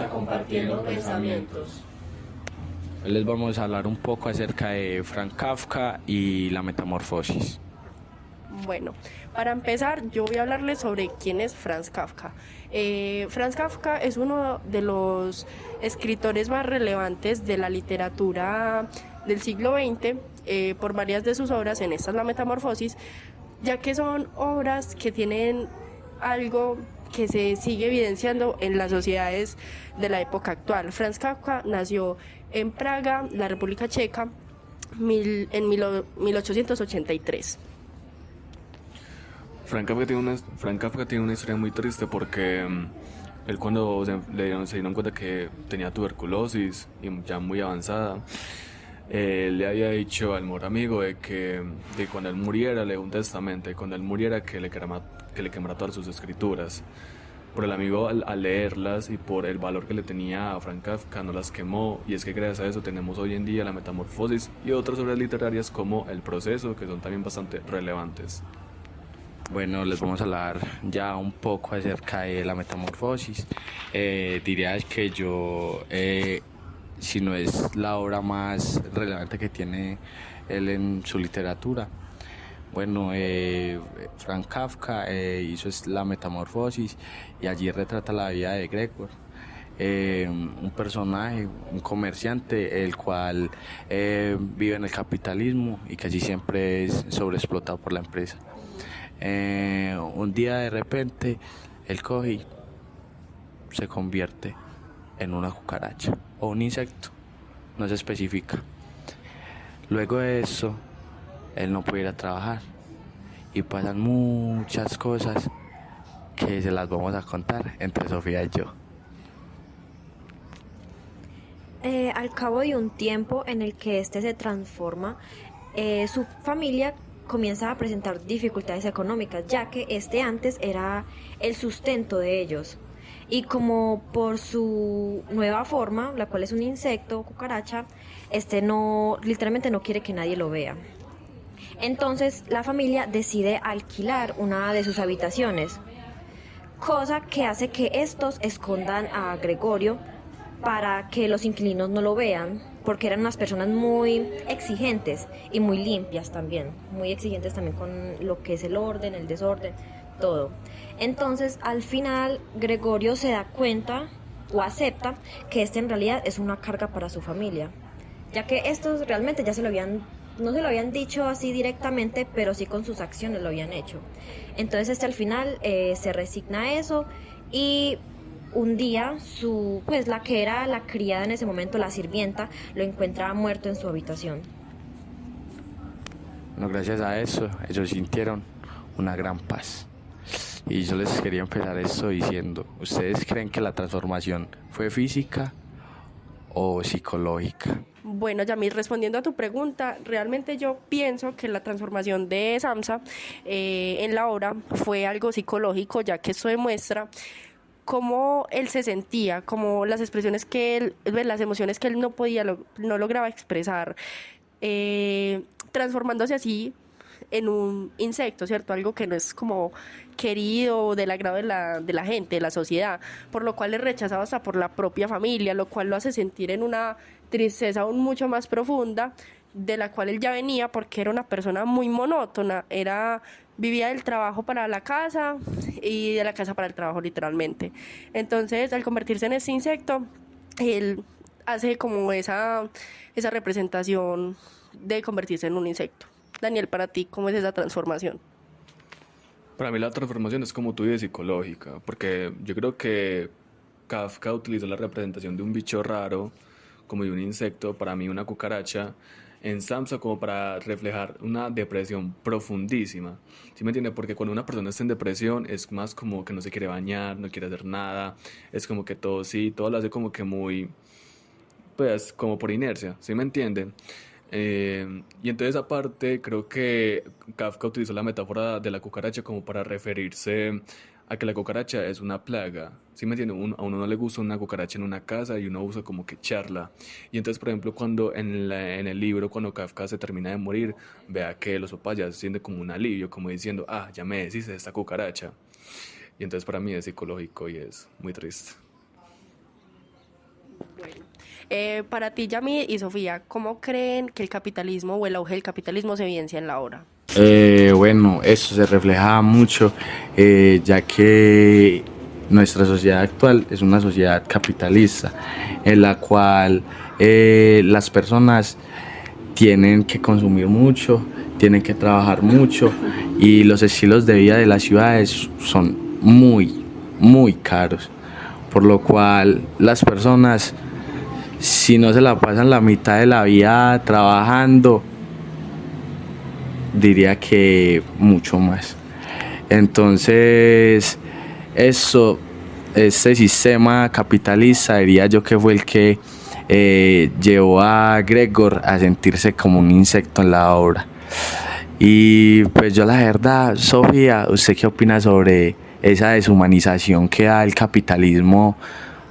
a Compartiendo Pensamientos. Hoy les vamos a hablar un poco acerca de Franz Kafka y la metamorfosis. Bueno, para empezar, yo voy a hablarles sobre quién es Franz Kafka. Franz Kafka es uno de los escritores más relevantes de la literatura del siglo XX por varias de sus obras, en esta es la Metamorfosis, ya que son obras que tienen algo que se sigue evidenciando en las sociedades de la época actual. Franz Kafka nació en Praga, la República Checa, en 1883. Frank Kafka tiene una historia muy triste porque él cuando se dieron cuenta que tenía tuberculosis y ya muy avanzada, él le había dicho al mejor amigo de que cuando él muriera le dio un testamento y cuando él muriera que le quemara todas sus escrituras. Pero el amigo al leerlas y por el valor que le tenía a Frank Kafka no las quemó, y es que gracias a eso tenemos hoy en día la Metamorfosis y otras obras literarias como El Proceso, que son también bastante relevantes. Bueno, les vamos a hablar ya un poco acerca de la metamorfosis. Diría que si no es la obra más relevante que tiene él en su literatura. Bueno, Franz Kafka hizo la metamorfosis y allí retrata la vida de Gregor. Un personaje, un comerciante, el cual vive en el capitalismo y casi siempre es sobreexplotado por la empresa. Un día de repente él coge y se convierte en una cucaracha o un insecto, no se especifica. Luego de eso él no puede ir a trabajar y pasan muchas cosas que se las vamos a contar entre Sofía y yo. Al cabo de un tiempo en el que este se transforma, su familia comienza a presentar dificultades económicas, ya que este antes era el sustento de ellos. Y como por su nueva forma, la cual es un insecto, cucaracha, literalmente no quiere que nadie lo vea. Entonces la familia decide alquilar una de sus habitaciones, cosa que hace que estos escondan a Gregorio para que los inquilinos no lo vean, porque eran unas personas muy exigentes y muy limpias también, muy exigentes también con lo que es el orden, el desorden, todo. Entonces, al final, Gregorio se da cuenta o acepta que este en realidad es una carga para su familia, ya que estos realmente ya no se lo habían dicho así directamente, pero sí con sus acciones lo habían hecho. Entonces, al final se resigna a eso y un día la que era la criada en ese momento, la sirvienta, lo encuentra muerto en su habitación. Bueno, gracias a eso ellos sintieron una gran paz. Y yo les quería empezar esto diciendo, ¿ustedes creen que la transformación fue física o psicológica? Bueno, Yamil, respondiendo a tu pregunta, realmente yo pienso que la transformación de Samsa en la obra fue algo psicológico, ya que esto demuestra cómo él se sentía, como las expresiones las emociones que él no lograba expresar, transformándose así en un insecto, ¿cierto? Algo que no es como querido, del agrado de la gente, de la sociedad, por lo cual es rechazado hasta por la propia familia, lo cual lo hace sentir en una tristeza aún mucho más profunda, de la cual él ya venía porque era una persona muy monótona, vivía del trabajo para la casa y de la casa para el trabajo literalmente. Entonces, al convertirse en este insecto, él hace como esa representación de convertirse en un insecto. Daniel, para ti, ¿cómo es esa transformación? Para mí la transformación es como tú dices, psicológica, porque yo creo que Kafka utilizó la representación de un bicho raro, como de un insecto, para mí una cucaracha, en Samsa como para reflejar una depresión profundísima. ¿Sí me entiende? Porque cuando una persona está en depresión es más como que no se quiere bañar, no quiere hacer nada, es como que todo lo hace como que muy, pues como por inercia, ¿sí me entienden? Y entonces aparte creo que Kafka utilizó la metáfora de la cucaracha como para referirse a que la cucaracha es una plaga. ¿Sí me entiende? A uno no le gusta una cucaracha en una casa y uno usa como que echarla. Y entonces, por ejemplo, cuando en el libro, cuando Kafka se termina de morir, vea que los papás ya se sienten como un alivio, como diciendo, ya me deshice de esta cucaracha. Y entonces para mí es psicológico y es muy triste. Bueno, para ti, Yami y Sofía, ¿cómo creen que el capitalismo o el auge del capitalismo se evidencia en la obra? Bueno, eso se refleja mucho, ya que nuestra sociedad actual es una sociedad capitalista, en la cual las personas tienen que consumir mucho, tienen que trabajar mucho y los estilos de vida de las ciudades son muy caros, por lo cual las personas, si no se la pasan la mitad de la vida trabajando, diría que mucho más. Entonces, este sistema capitalista diría yo que fue el que llevó a Gregor a sentirse como un insecto en la obra. Y pues yo la verdad, Sofía, ¿usted qué opina sobre esa deshumanización que da el capitalismo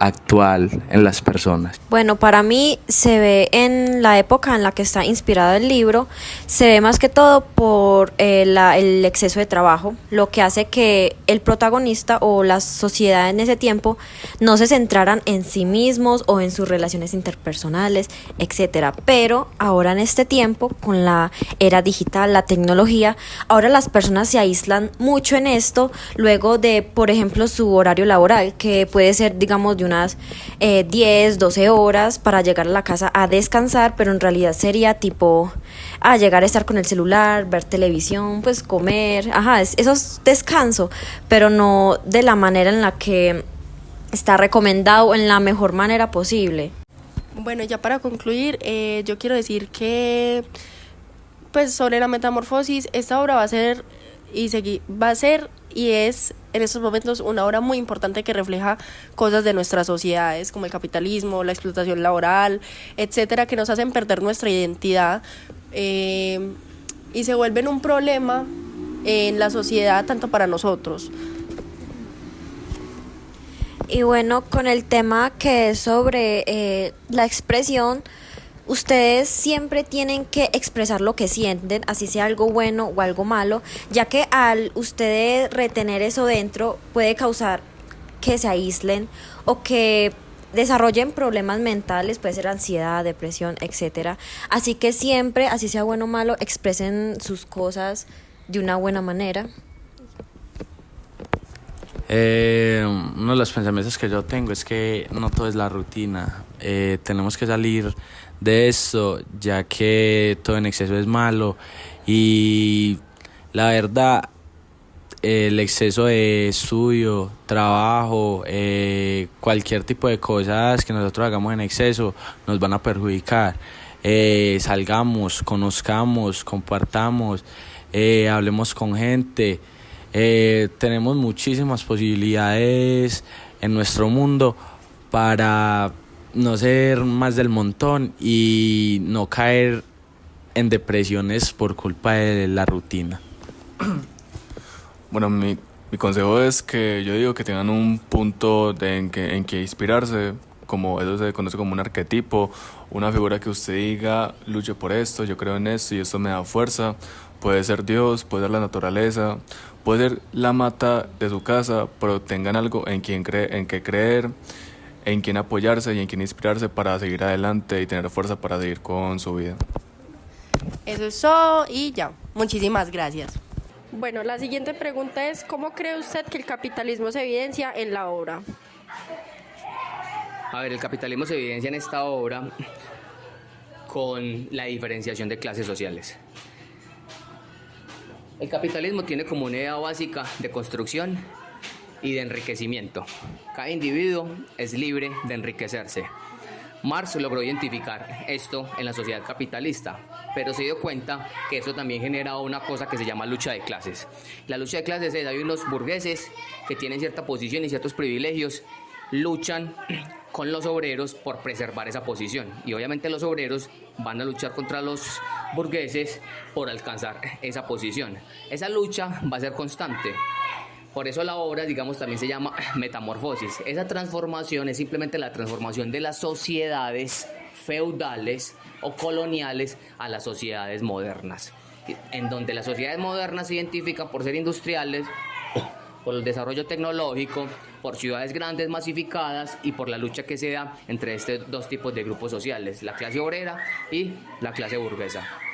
actual en las personas? Bueno, para mí se ve en la época en la que está inspirado el libro, se ve más que todo por el exceso de trabajo, lo que hace que el protagonista o la sociedad en ese tiempo no se centraran en sí mismos o en sus relaciones interpersonales, etcétera. Pero ahora en este tiempo, con la era digital, la tecnología, ahora las personas se aíslan mucho en esto, luego de, por ejemplo, su horario laboral, que puede ser, digamos, de unas 10, 12 horas para llegar a la casa a descansar, pero en realidad sería tipo a llegar a estar con el celular, ver televisión, pues comer, eso es descanso, pero no de la manera en la que está recomendado, en la mejor manera posible. Bueno, ya para concluir, yo quiero decir que, pues, sobre la metamorfosis, esta obra va a ser y es en estos momentos una obra muy importante que refleja cosas de nuestras sociedades como el capitalismo, la explotación laboral, etcétera, que nos hacen perder nuestra identidad y se vuelven un problema en la sociedad tanto para nosotros. Y bueno, con el tema que es sobre la expresión, ustedes siempre tienen que expresar lo que sienten, así sea algo bueno o algo malo, ya que al ustedes retener eso dentro puede causar que se aíslen o que desarrollen problemas mentales, puede ser ansiedad, depresión, etcétera. Así que siempre, así sea bueno o malo, expresen sus cosas de una buena manera. Uno de los pensamientos que yo tengo es que no todo es la rutina. Tenemos que salir de esto, ya que todo en exceso es malo y la verdad el exceso de estudio, trabajo, cualquier tipo de cosas que nosotros hagamos en exceso nos van a perjudicar. Salgamos, conozcamos, compartamos, hablemos con gente. Tenemos muchísimas posibilidades en nuestro mundo para no ser más del montón y no caer en depresiones por culpa de la rutina. Bueno, mi consejo es que yo digo que tengan un punto en que inspirarse, como eso se conoce como un arquetipo, una figura que usted diga, luche por esto, yo creo en esto y esto me da fuerza. Puede ser Dios, puede ser la naturaleza, puede ser la mata de su casa, pero tengan algo en que creer, en quien apoyarse y en quien inspirarse para seguir adelante y tener fuerza para seguir con su vida. Eso es todo y ya. Muchísimas gracias. Bueno, la siguiente pregunta es, ¿cómo cree usted que el capitalismo se evidencia en la obra? A ver, el capitalismo se evidencia en esta obra con la diferenciación de clases sociales. El capitalismo tiene como una idea básica de construcción y de enriquecimiento. Cada individuo es libre de enriquecerse. Marx logró identificar esto en la sociedad capitalista, pero se dio cuenta que eso también genera una cosa que se llama lucha de clases. La lucha de clases es, hay unos burgueses que tienen cierta posición y ciertos privilegios, luchan con los obreros por preservar esa posición, y obviamente los obreros van a luchar contra los burgueses por alcanzar esa posición. Esa lucha va a ser constante. Por eso la obra, digamos, también se llama Metamorfosis. Esa transformación es simplemente la transformación de las sociedades feudales o coloniales a las sociedades modernas, en donde las sociedades modernas se identifican por ser industriales, por el desarrollo tecnológico, por ciudades grandes masificadas y por la lucha que se da entre estos dos tipos de grupos sociales, la clase obrera y la clase burguesa.